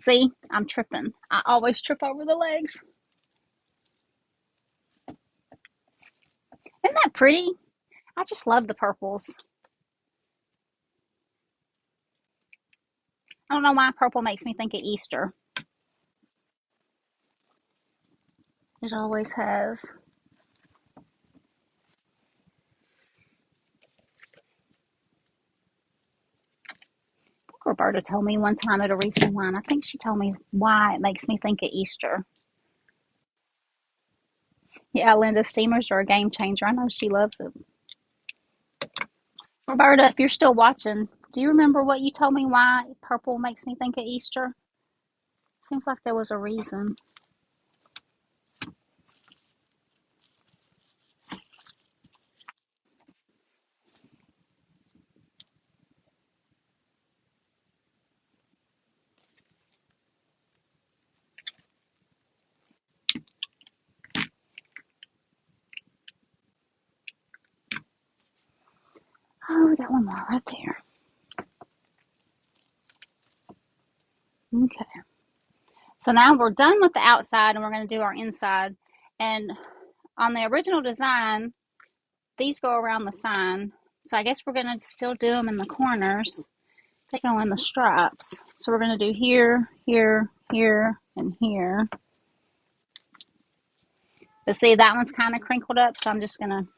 See, I'm tripping. I always trip over the legs. Isn't that pretty? I just love the purples. I don't know why purple makes me think of Easter. It always has. Roberta told me one time at a recent one. I think she told me why it makes me think of Easter. Yeah, Linda, steamers are a game changer. I know she loves it. Roberta, if you're still watching, do you remember what you told me why purple makes me think of Easter? Seems like there was a reason. Oh, we got one more right there. Okay. So now we're done with the outside and we're going to do our inside. And on the original design, these go around the sign. So I guess we're going to still do them in the corners. They go in the stripes. So we're going to do here, here, here, and here. But see, that one's kind of crinkled up, so I'm just going to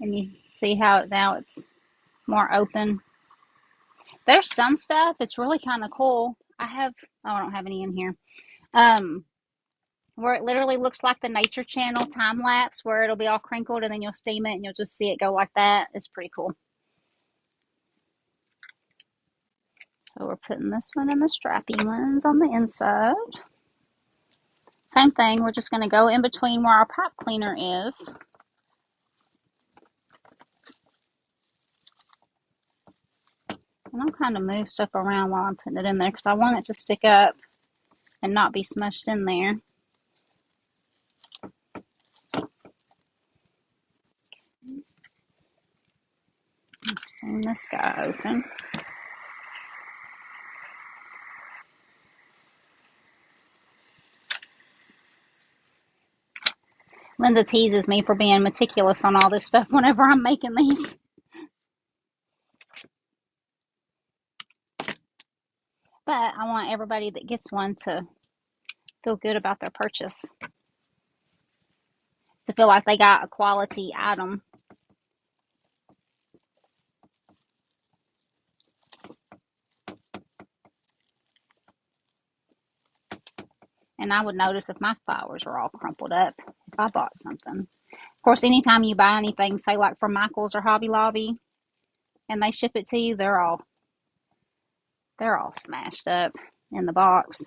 and you see how now it's more open. There's some stuff, it's really kind of cool. I don't have any in here. Where it literally looks like the Nature Channel time lapse where it'll be all crinkled and then you'll steam it and you'll just see it go like that. It's pretty cool. So we're putting this one in the strappy ones on the inside. Same thing, we're just going to go in between where our pipe cleaner is. And I'll kind of move stuff around while I'm putting it in there because I want it to stick up and not be smushed in there. Steam this guy open. Linda teases me for being meticulous on all this stuff whenever I'm making these. But I want everybody that gets one to feel good about their purchase. To feel like they got a quality item. And I would notice if my flowers are all crumpled up if I bought something. Of course, anytime you buy anything, say like from Michael's or Hobby Lobby, and they ship it to you, they're all smashed up in the box.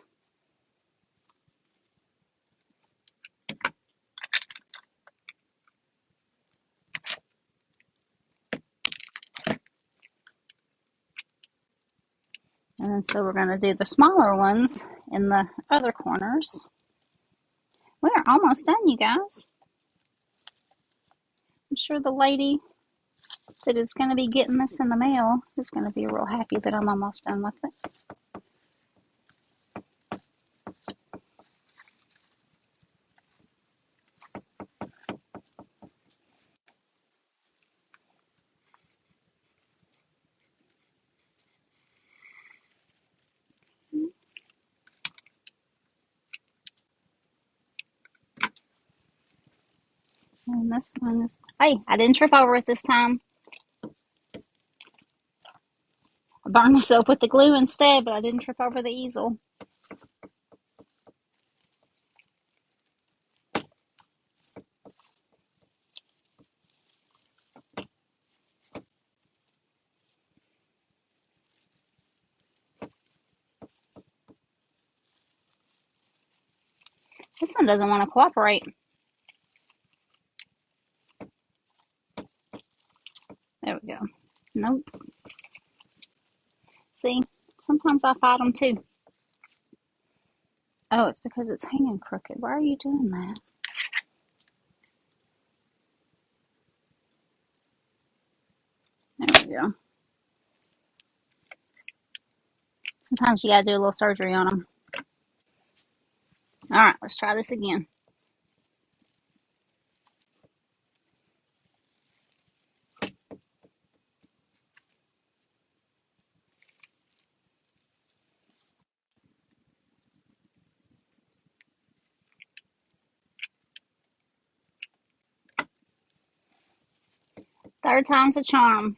And then so we're going to do the smaller ones in the other corners. We are almost done, you guys. I'm sure the lady that is going to be getting this in the mail is going to be real happy that I'm almost done with it. And this one is, hey, I didn't trip over it this time. I burned myself with the glue instead, but I didn't trip over the easel. This one doesn't want to cooperate. There we go. Nope. See, sometimes I fight them too. Oh, it's because it's hanging crooked. Why are you doing that? There we go. Sometimes you gotta do a little surgery on them. All right, let's try this again. Third time's a charm.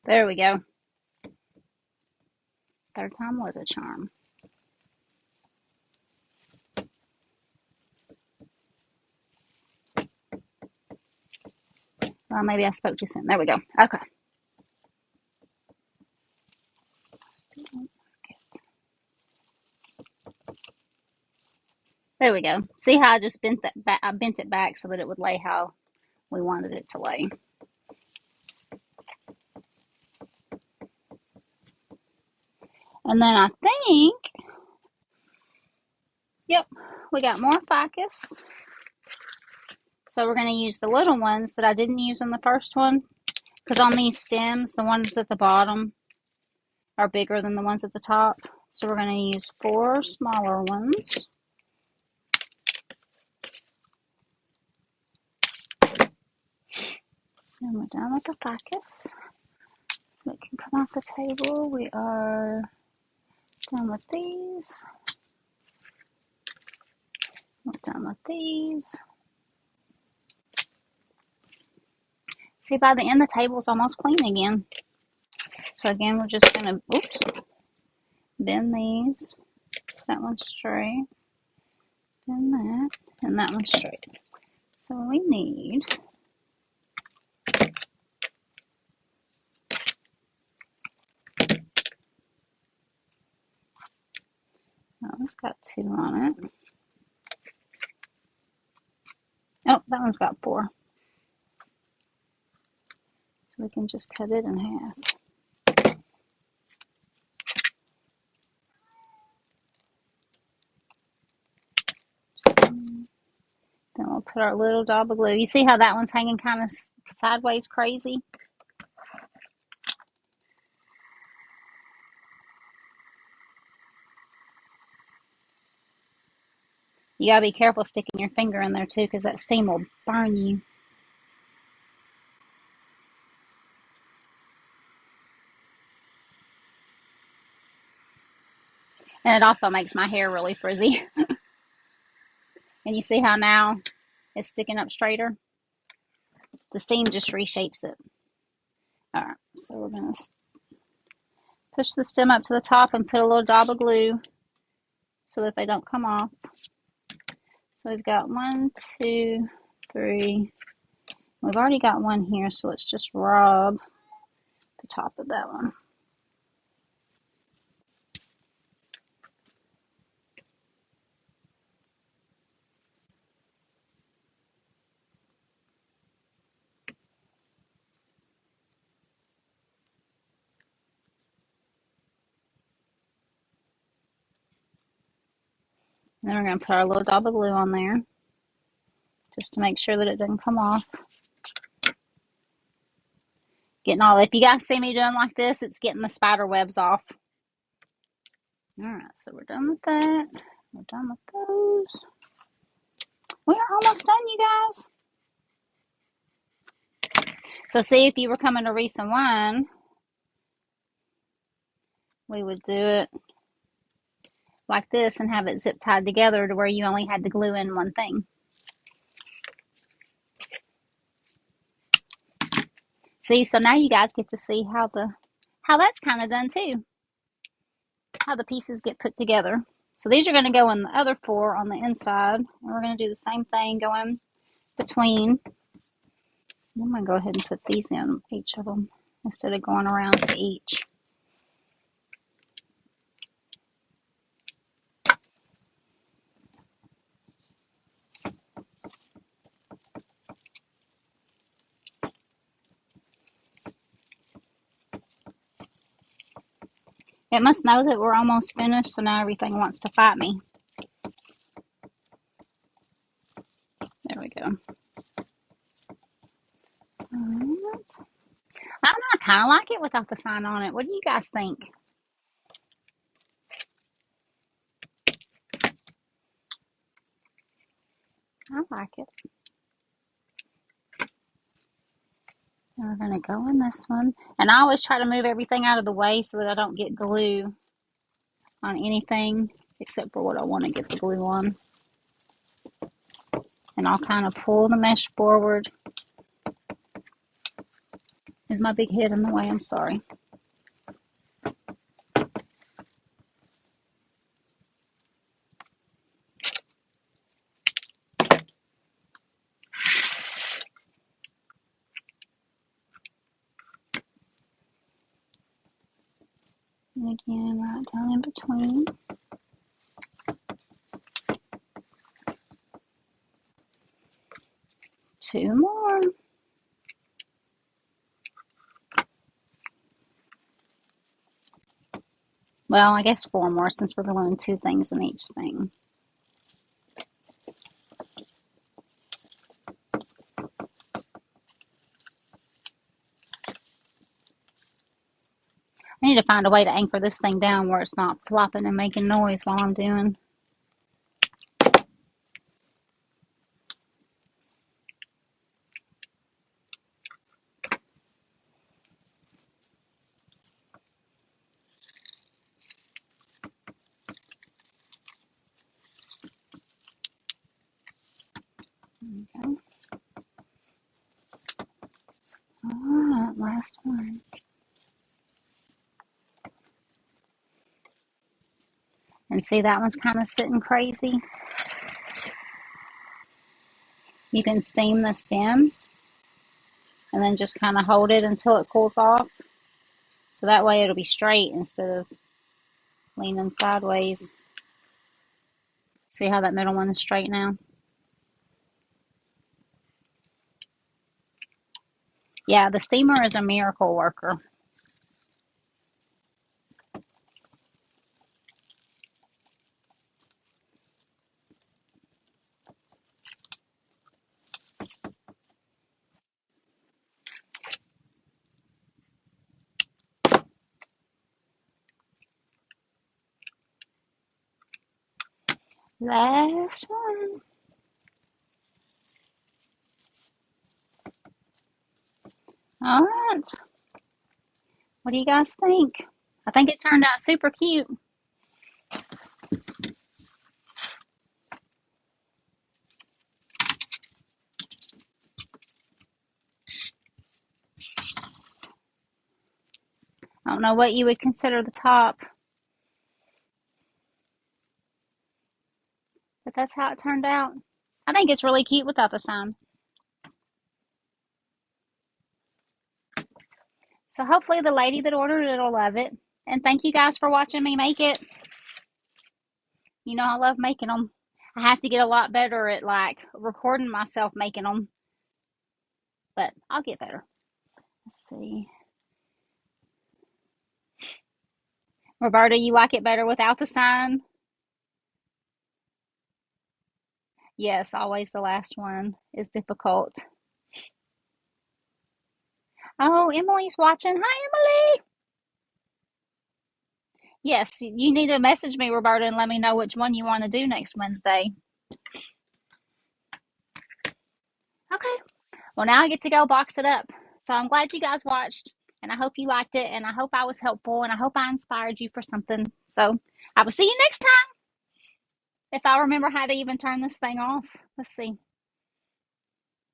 There we go. Third time was a charm. Well, maybe I spoke too soon. There we go. Okay. There we go. See how I just bent that back? I bent it back so that it would lay how we wanted it to lay. And then I think, yep, we got more ficus. So we're going to use the little ones that I didn't use in the first one. Because on these stems, the ones at the bottom are bigger than the ones at the top. So we're going to use 4 smaller ones. And we're done with the ficus. So it can come off the table. We are done with these. We're done with these. See, by the end, the table's almost clean again. So again, we're just going to, bend these. That one's straight. Bend that. And that one's straight. So we need it's got 2 on it. Oh, that one's got 4. So we can just cut it in half. Then we'll put our little dab of glue. You see how that one's hanging kind of sideways crazy? You gotta be careful sticking your finger in there too, because that steam will burn you. And it also makes my hair really frizzy. And you see how now it's sticking up straighter? The steam just reshapes it. All right, so we're gonna push the stem up to the top and put a little dab of glue so that they don't come off. So we've got 1, 2, 3. We've already got one here, so let's just rub the top of that one. And then we're going to put our little dab of glue on there just to make sure that it doesn't come off. Getting all, if you guys see me doing like this, it's getting the spider webs off. Alright, so we're done with that. We're done with those. We are almost done, you guys. So see, if you were coming to Wreath and Wine, we would do it like this and have it zip tied together to where you only had to glue in one thing. See, so now you guys get to see how that's kind of done too. How the pieces get put together. So these are going to go in the other 4 on the inside, and we're going to do the same thing going between. I'm going to go ahead and put these in each of them instead of going around to each. It must know that we're almost finished, so now everything wants to fight me. There we go. Alright. I don't know, I kind of like it without the sign on it. What do you guys think? I like it. And we're going to go in this one. And I always try to move everything out of the way so that I don't get glue on anything except for what I want to get the glue on. And I'll kind of pull the mesh forward. Is my big head in the way? I'm sorry. And again, right down in between. Two more. Well, I guess 4 more since we're gluing 2 things in each thing. I need to find a way to anchor this thing down where it's not flopping and making noise while I'm doing. Okay. Alright, last one. And see, that one's kind of sitting crazy. You can steam the stems and then just kind of hold it until it cools off. So that way it'll be straight instead of leaning sideways. See how that middle one is straight now? Yeah, the steamer is a miracle worker. Last one. All right. What do you guys think? I think it turned out super cute. I don't know what you would consider the top. That's how it turned out. I think it's really cute without the sign. So hopefully the lady that ordered it will love it. And thank you guys for watching me make it. You know I love making them. I have to get a lot better at like recording myself making them, but I'll get better. Let's see. Roberta, you like it better without the sign? Yes, always the last one is difficult. Oh, Emily's watching. Hi, Emily. Yes, you need to message me, Roberta, and let me know which one you want to do next Wednesday. Okay. Well, now I get to go box it up. So I'm glad you guys watched, and I hope you liked it, and I hope I was helpful, and I hope I inspired you for something. So I will see you next time if I remember how to even turn this thing off. Let's see.